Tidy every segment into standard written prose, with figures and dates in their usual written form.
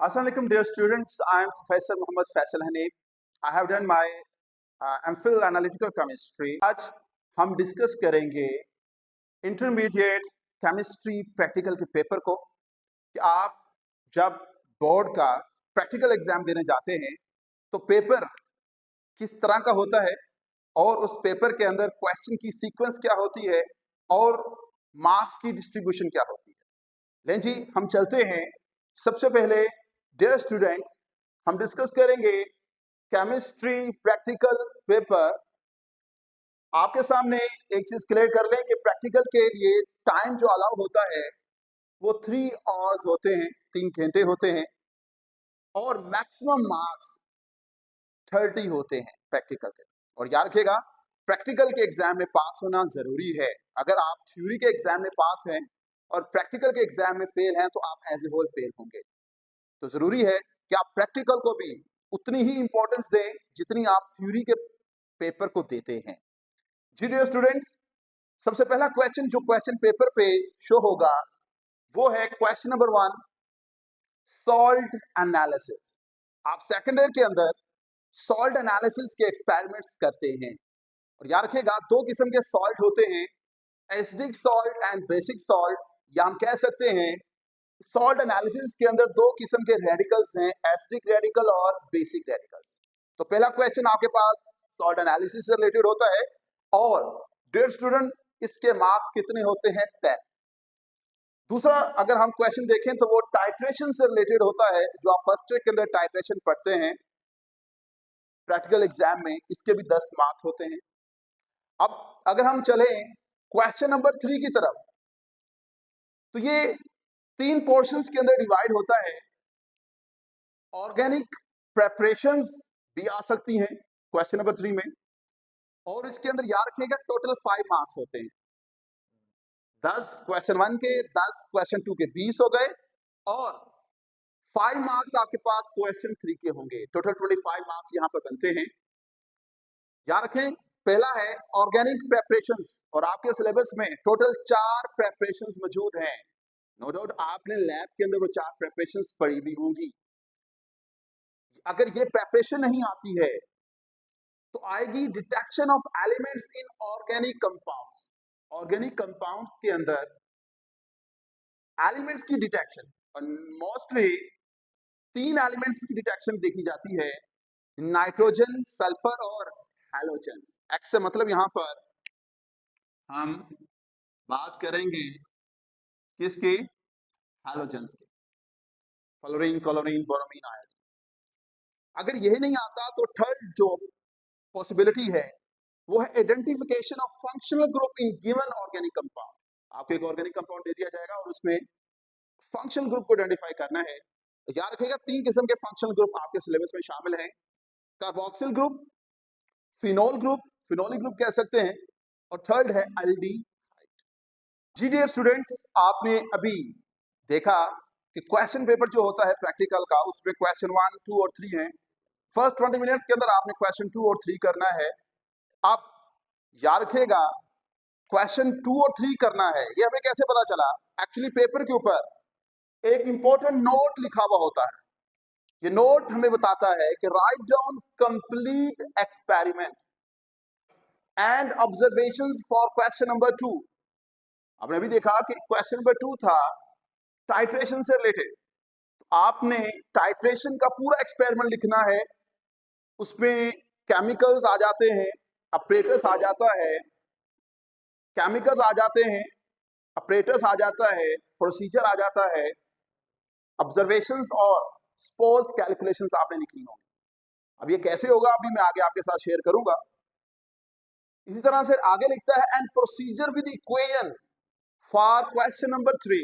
Assalamualaikum dear students, I am Professor Mohammad Faisal Hanif. I have done my MPhil Analytical Chemistry. आज हम discuss करेंगे intermediate chemistry practical के paper को कि आप जब बोर्ड का प्रैक्टिकल एग्जाम देने जाते हैं तो पेपर किस तरह का होता है और उस पेपर के अंदर क्वेश्चन की सीक्वेंस क्या होती है और मार्क्स की डिस्ट्रीब्यूशन क्या होती है। लें जी, हम चलते हैं। सबसे पहले डियर स्टूडेंट, हम डिस्कस करेंगे केमिस्ट्री प्रैक्टिकल पेपर। आपके सामने एक चीज क्लियर कर लें कि प्रैक्टिकल के लिए टाइम जो अलाउ होता है वो 3 आवर्स होते हैं, 3 घंटे होते हैं और मैक्सिमम मार्क्स 30 होते हैं प्रैक्टिकल के। और याद रखिएगा, प्रैक्टिकल के एग्जाम में पास होना जरूरी है। अगर आप थ्योरी के एग्जाम में पास हैं और प्रैक्टिकल के एग्जाम में फेल हैं तो आप एज ए होल फेल होंगे। तो जरूरी है कि आप प्रैक्टिकल को भी उतनी ही इंपॉर्टेंस दें जितनी आप थ्योरी के पेपर को देते हैं। जी डियर स्टूडेंट्स, सबसे पहला क्वेश्चन जो क्वेश्चन पेपर पे शो होगा वो है क्वेश्चन नंबर 1, सॉल्ट एनालिसिस। आप सेकेंड ईयर के अंदर सॉल्ट एनालिसिस के एक्सपेरिमेंट्स करते हैं और याद रखिएगा 2 किस्म के सॉल्ट होते हैं, acidic salt and basic salt, या हम कह सकते हैं सॉल्ट एनालिसिस के अंदर 2 किस्म के रेडिकल्स हैं, एसिडिक रेडिकल और बेसिक रेडिकल्स। तो पहला क्वेश्चन आपके पास सॉल्ट एनालिसिस से रिलेटेड होता है और डियर स्टूडेंट इसके मार्क्स कितने होते हैं? 10। दूसरा अगर हम क्वेश्चन देखें तो वो टाइट्रेशन से रिलेटेड होता है, जो आप फर्स्ट ईयर के अंदर टाइट्रेशन पढ़ते हैं प्रैक्टिकल एग्जाम में, इसके भी 10 मार्क्स होते हैं। अब अगर हम चले क्वेश्चन नंबर 3 की तरफ, तो ये 3 पोर्शंस के अंदर डिवाइड होता है। ऑर्गेनिक प्रेपरेशंस भी आ सकती हैं क्वेश्चन नंबर 3 में, और इसके अंदर याद रखिएगा टोटल 5 मार्क्स होते हैं। 10 क्वेश्चन 1 के, 10 क्वेश्चन 2 के 20 हो गए और 5 मार्क्स आपके पास क्वेश्चन 3 के होंगे। टोटल 25 मार्क्स यहाँ पर बनते हैं। याद रखें, पहला है ऑर्गेनिक प्रेपरेशंस और आपके सिलेबस में टोटल 4 प्रेपरेशंस मौजूद हैं। नो डाउट आपने लैब के अंदर वो 4 प्रेपरेशंस पढ़ी भी होंगी। अगर ये प्रेपरेशन नहीं आती है तो आएगी detection of elements in organic compounds. Organic compounds के अंदर एलिमेंट्स की डिटेक्शन, और मोस्टली 3 एलिमेंट्स की डिटेक्शन देखी जाती है, नाइट्रोजन, सल्फर और हैलोजन। एक्स से मतलब यहां पर हम बात करेंगे किसकी? हैलोजेंस की, फ्लोरीन, क्लोरीन, ब्रोमीन, आयोडीन। अगर यही नहीं आता तो थर्ड जो पॉसिबिलिटी है वो है identification of functional group in given organic compound. आपको एक ऑर्गेनिक कंपाउंड दे दिया जाएगा और उसमें फंक्शनल ग्रुप को आइडेंटिफाई करना है। याद रखिएगा 3 किस्म के फंक्शनल ग्रुप आपके सिलेबस में शामिल हैं, carboxyl group, phenol group, phenolic group कह सकते हैं, और थर्ड है एल्डिहाइड। जी डियर स्टूडेंट्स, आपने अभी देखा कि क्वेश्चन पेपर जो होता है प्रैक्टिकल का, उसमें क्वेश्चन 1, 2 और 3 हैं। फर्स्ट 20 मिनट्स के अंदर आपने क्वेश्चन 2 और 3 करना है। आप याद रखिएगा क्वेश्चन 2 और 3 करना है। ये हमें कैसे पता चला? एक्चुअली पेपर के ऊपर एक इंपॉर्टेंट नोट लिखा हुआ होता है। ये नोट हमें बताता है कि write down complete experiment and observations for question number 2। आपने अभी देखा कि क्वेश्चन नंबर 2 था टाइट्रेशन से रिलेटेड। आपने टाइट्रेशन का पूरा एक्सपेरिमेंट लिखना है। उसमें केमिकल्स आ जाते हैं, अपरेटस आ जाता है, केमिकल्स आ जाते हैं, अपरेटस आ जाता है, प्रोसीजर आ जाता है, ऑब्जर्वेशंस और स्पोर्स कैलकुलेशंस आपने लिखनी होगी। अब ये कैसे होगा अभी मैं आगे आपके साथ शेयर करूंगा। इसी तरह से आगे लिखता है and procedure with equation for question number 3।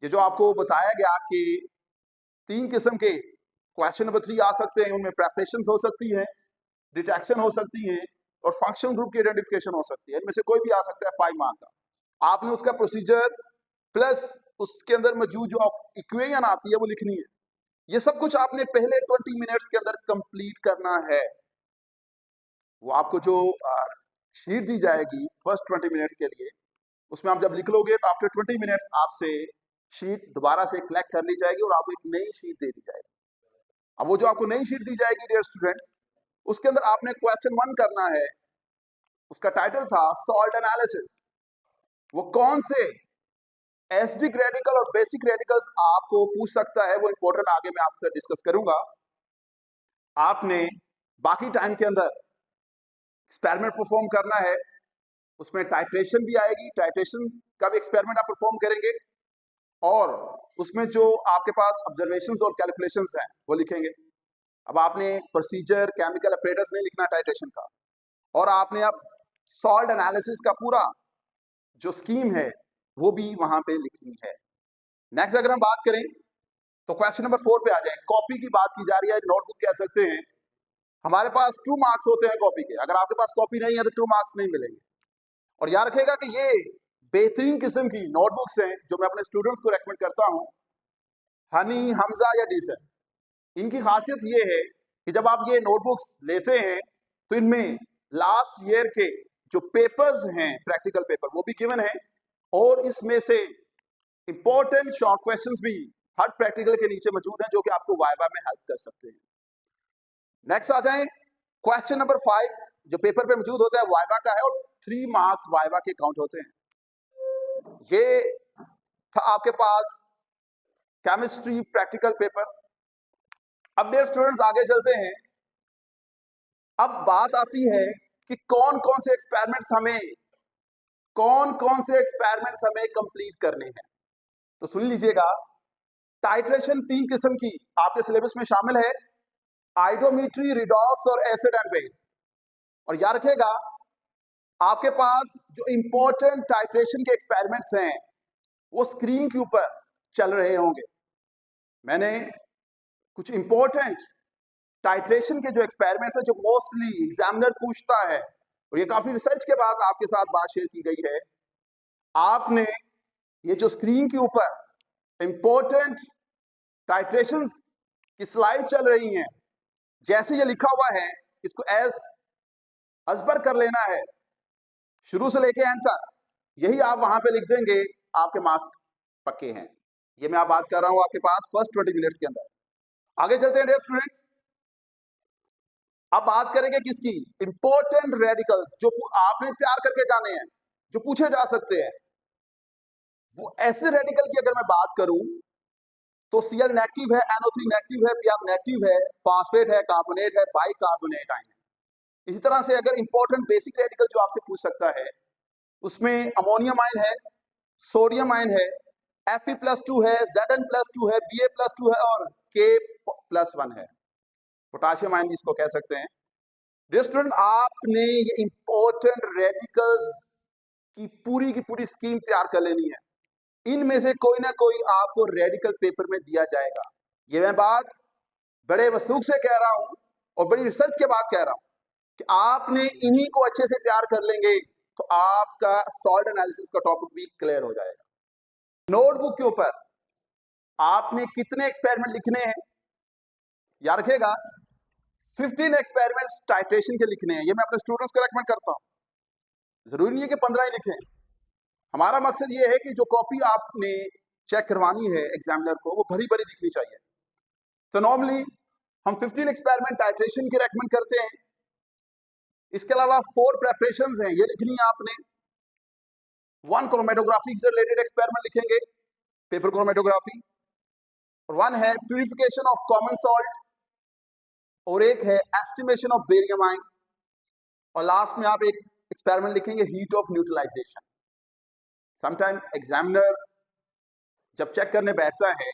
ये जो आपको बताया गया कि 3 किस्म के क्वेश्चन नंबर 3 आ सकते हैं, उनमें प्रेपरेशन हो सकती है, डिटेक्शन हो सकती है और फंक्शन ग्रुप की आइडेंटिफिकेशन हो सकती है। इनमें से कोई भी आ सकता है 5 मार्क का। आपने उसका प्रोसीजर प्लस उसके अंदर मौजूद जो इक्वेशन आती है वो लिखनी है। ये सब कुछ आपने पहले 20 मिनट्स के अंदर कंप्लीट करना है। वो आपको जो शीट दी जाएगी फर्स्ट 20 मिनट के लिए, उसमें आप जब लिख लोगे तो आफ्टर 20 मिनट्स आपसे शीट दोबारा से कलेक्ट कर ली जाएगी और आपको एक नई शीट दे दी जाएगी। अब वो जो आपको नई शीट दी जाएगी डियर स्टूडेंट्स, उसके अंदर आपने क्वेश्चन 1 करना है। उसका टाइटल था सॉल्ट एनालिसिस। वो कौन से एसिडिक रेडिकल और बेसिक रेडिकल्स आपको पूछ सकता है, वो इंपॉर्टेंट आगे मैं आपसे डिस्कस करूंगा। आपने बाकी टाइम के अंदर एक्सपेरिमेंट परफॉर्म करना है, उसमें टाइट्रेशन भी आएगी, टाइट्रेशन का भी एक्सपेरिमेंट आप परफॉर्म करेंगे और उसमें जो आपके पास ऑब्जर्वेशंस और कैलकुलेशंस हैं वो लिखेंगे। अब आपने प्रोसीजर, केमिकल अपरेटस नहीं लिखना टाइट्रेशन का, और आपने अब सॉल्ट एनालिसिस का पूरा जो स्कीम है वो भी वहां पे लिखनी है। नेक्स्ट अगर हम बात करें तो क्वेश्चन नंबर 4 पे आ जाए। कॉपी की बात की जा रही है, नोटबुक कह सकते हैं। हमारे पास 2 मार्क्स होते हैं कॉपी के, अगर आपके पास कॉपी नहीं है तो 2 मार्क्स नहीं मिलेंगे। और याद रखिएगा कि ये बेहतरीन किस्म की नोटबुक्स हैं जो मैं अपने स्टूडेंट्स को रेकमेंड करता हूं, हनी, हमजा या डीसन। इनकी खासियत ये है कि जब आप ये नोटबुक्स लेते हैं तो इनमें लास्ट ईयर के जो पेपर्स हैं, प्रैक्टिकल पेपर, वो भी गिवन है और इसमें से इंपॉर्टेंट शॉर्ट क्वेश्चंस भी हर प्रैक्टिकल के नीचे मौजूद हैं जो कि आपको वाइवा में हेल्प कर सकते हैं। नेक्स्ट आ जाएं, क्वेश्चन नंबर 5 जो पेपर पे मौजूद होता है वाइवा का है और 3 मार्क्स वाइवा के काउंट होते हैं। ये था आपके पास केमिस्ट्री प्रैक्टिकल पेपर। अब डियर स्टूडेंट्स आगे चलते हैं। अब बात आती है कि कौन कौन से एक्सपेरिमेंट्स हमें कंप्लीट करने हैं। तो सुन लीजिएगा, टाइट्रेशन 3 किस्म की आपके सिलेबस में शामिल है, आइडोमेट्री, रिडॉक्स और एसिड एंड बेस। और याद रखिएगा आपके पास जो इंपॉर्टेंट टाइट्रेशन के एक्सपेरिमेंट्स हैं वो स्क्रीन के ऊपर चल रहे होंगे। मैंने कुछ इंपॉर्टेंट टाइट्रेशन के जो एक्सपेरिमेंट्स हैं जो मोस्टली एग्जामिनर पूछता है और ये काफी रिसर्च के बाद आपके साथ बात शेयर की गई है, आपने ये जो स्क्रीन के ऊपर इंपॉर्टेंट टाइट्रेशन की स्लाइड चल रही हैं, जैसे ये लिखा हुआ है इसको अजबर कर लेना है शुरू से लेके एंड तक। यही आप वहां पे लिख देंगे, आपके मार्क्स पक्के हैं। ये मैं आप बात कर रहा हूं आपके पास फर्स्ट 20 मिनट्स के अंदर। आगे चलते हैं डियर स्टूडेंट्स। अब बात करेंगे किसकी, इंपॉर्टेंट रेडिकल्स जो आपने तैयार करके जाने हैं, जो पूछे जा सकते हैं। वो ऐसे रेडिकल की अगर मैं बात करूं तो Cl नेगेटिव है, NO3 नेगेटिव है, Br नेगेटिव है, फास्फेट है, कार्बोनेट है, बाइकार्बोनेट आयन है। इसी तरह से अगर इंपॉर्टेंट बेसिक रेडिकल जो आपसे पूछ सकता है उसमें अमोनियम आयन है, सोडियम आयन है, Fe+2 है, Zn+2 है, Ba+2 है और K+1 है। पोटाशियम आयन भी इसको कह सकते हैं। डियर स्टूडेंट, आपने ये इंपॉर्टेंट रेडिकल्स की पूरी स्कीम तैयार कर लेनी है। इनमें से कोई ना कोई आपको रेडिकल पेपर में दिया जाएगा। ये मैं बात बड़े वसूख से कह रहा हूं और बड़ी रिसर्च के बाद कह रहा हूं कि आपने इन्हीं को अच्छे से तैयार कर लेंगे तो आपका सॉल्ट एनालिसिस का टॉपिक भी क्लियर हो जाएगा। नोटबुक के ऊपर आपने कितने एक्सपेरिमेंट लिखने हैं, याद रखिएगा 15 एक्सपेरिमेंट्स टाइट्रेशन के लिखने हैं। ये मैं अपने स्टूडेंट्स को रेकमेंड करता हूं। जरूरी नहीं है कि 15 ही लिखें। हमारा मकसद ये है कि जो कॉपी आपने चेक करवानी है एग्जामिनर को वो भरी भरी दिखनी चाहिए। तो नॉर्मली हम 15 एक्सपेरिमेंट टाइट्रेशन के रेकमेंड करते हैं। इसके अलावा 4 प्रेपरेशंस हैं, ये लिखनी है आपने। 1 क्रोमेटोग्राफी से रिलेटेड एक्सपेरिमेंट लिखेंगे, पेपर क्रोमेटोग्राफी, और 1 है प्यूरिफिकेशन ऑफ कॉमन सॉल्ट, और एक है एस्टिमेशन ऑफ बेरियम आयन, और लास्ट में आप एक एक्सपेरिमेंट लिखेंगे heat of neutralization. Sometime examiner जब चेक करने बैठता है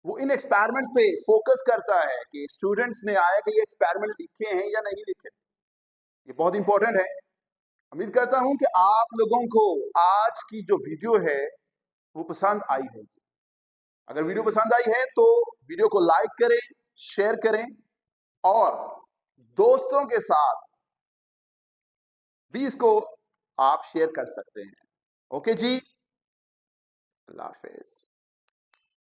वो इन एक्सपेरिमेंट पे फोकस करता है कि स्टूडेंट्स ने आया कि ये एक्सपेरिमेंट लिखे हैं या नहीं लिखे। ये बहुत इंपॉर्टेंट है। उम्मीद करता हूं कि आप लोगों को आज की जो वीडियो है वो पसंद आई होगी। अगर वीडियो पसंद आई है तो वीडियो को लाइक करें, शेयर करें और दोस्तों के साथ भी इसको आप शेयर कर सकते हैं। ओके जी, अल्लाह हाफिज।